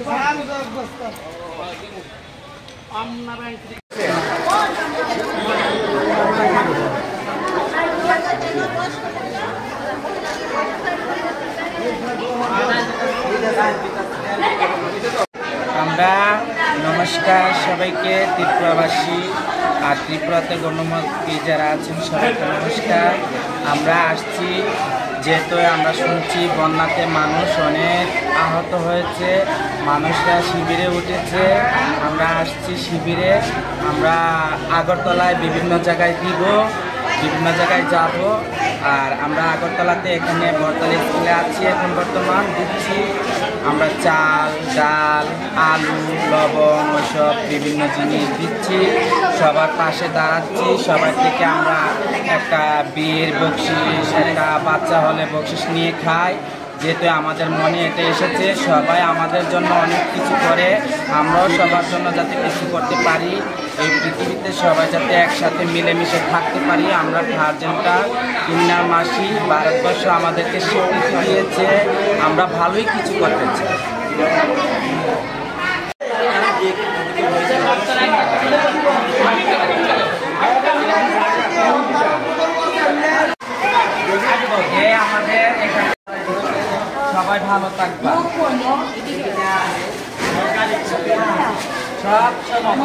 আমরা নমস্কার সবাইকে, ত্রিপুরাবাসী আর ত্রিপুরাতে গণমাধ্যমে যারা আছেন সবাইকে নমস্কার। আমরা আসছি যেহেতু আমরা শুনছি বন্যাতে মানুষ অনেক আহত হয়েছে, মানুষরা শিবিরে উঠেছে। আমরা আসছি শিবিরে, আমরা আগরতলায় বিভিন্ন জায়গায় দিব, বিভিন্ন জায়গায় যাব। আর আমরা আগরতলাতে এখানে বরতলা স্কুলে আছি, এখন বর্তমান দিচ্ছি আমরা চাল, ডাল, আলু, লবণ ওইসব বিভিন্ন জিনিস দিচ্ছি। সবার পাশে দাঁড়াচ্ছি, সবার থেকে আমরা একটা বিয়ের বকশিস, একটা বাচ্চা হলে বকশিস নিয়ে খাই। যেহেতু আমাদের মনে এটা এসেছে, সবাই আমাদের জন্য অনেক কিছু করে, আমরাও সবার জন্য যাতে কিছু করতে পারি, এই পৃথিবীতে সবাই যাতে একসাথে মিলেমিশে থাকতে পারি। আমরা গার্জেনটা ইন্নার মাসি ভারতবর্ষ আমাদেরকে স্বীকৃতি দিয়েছে, আমরা ভালোই কিছু করতে চাই। আমাদের এখানে সবাই ভালো থাকবা, সব সময়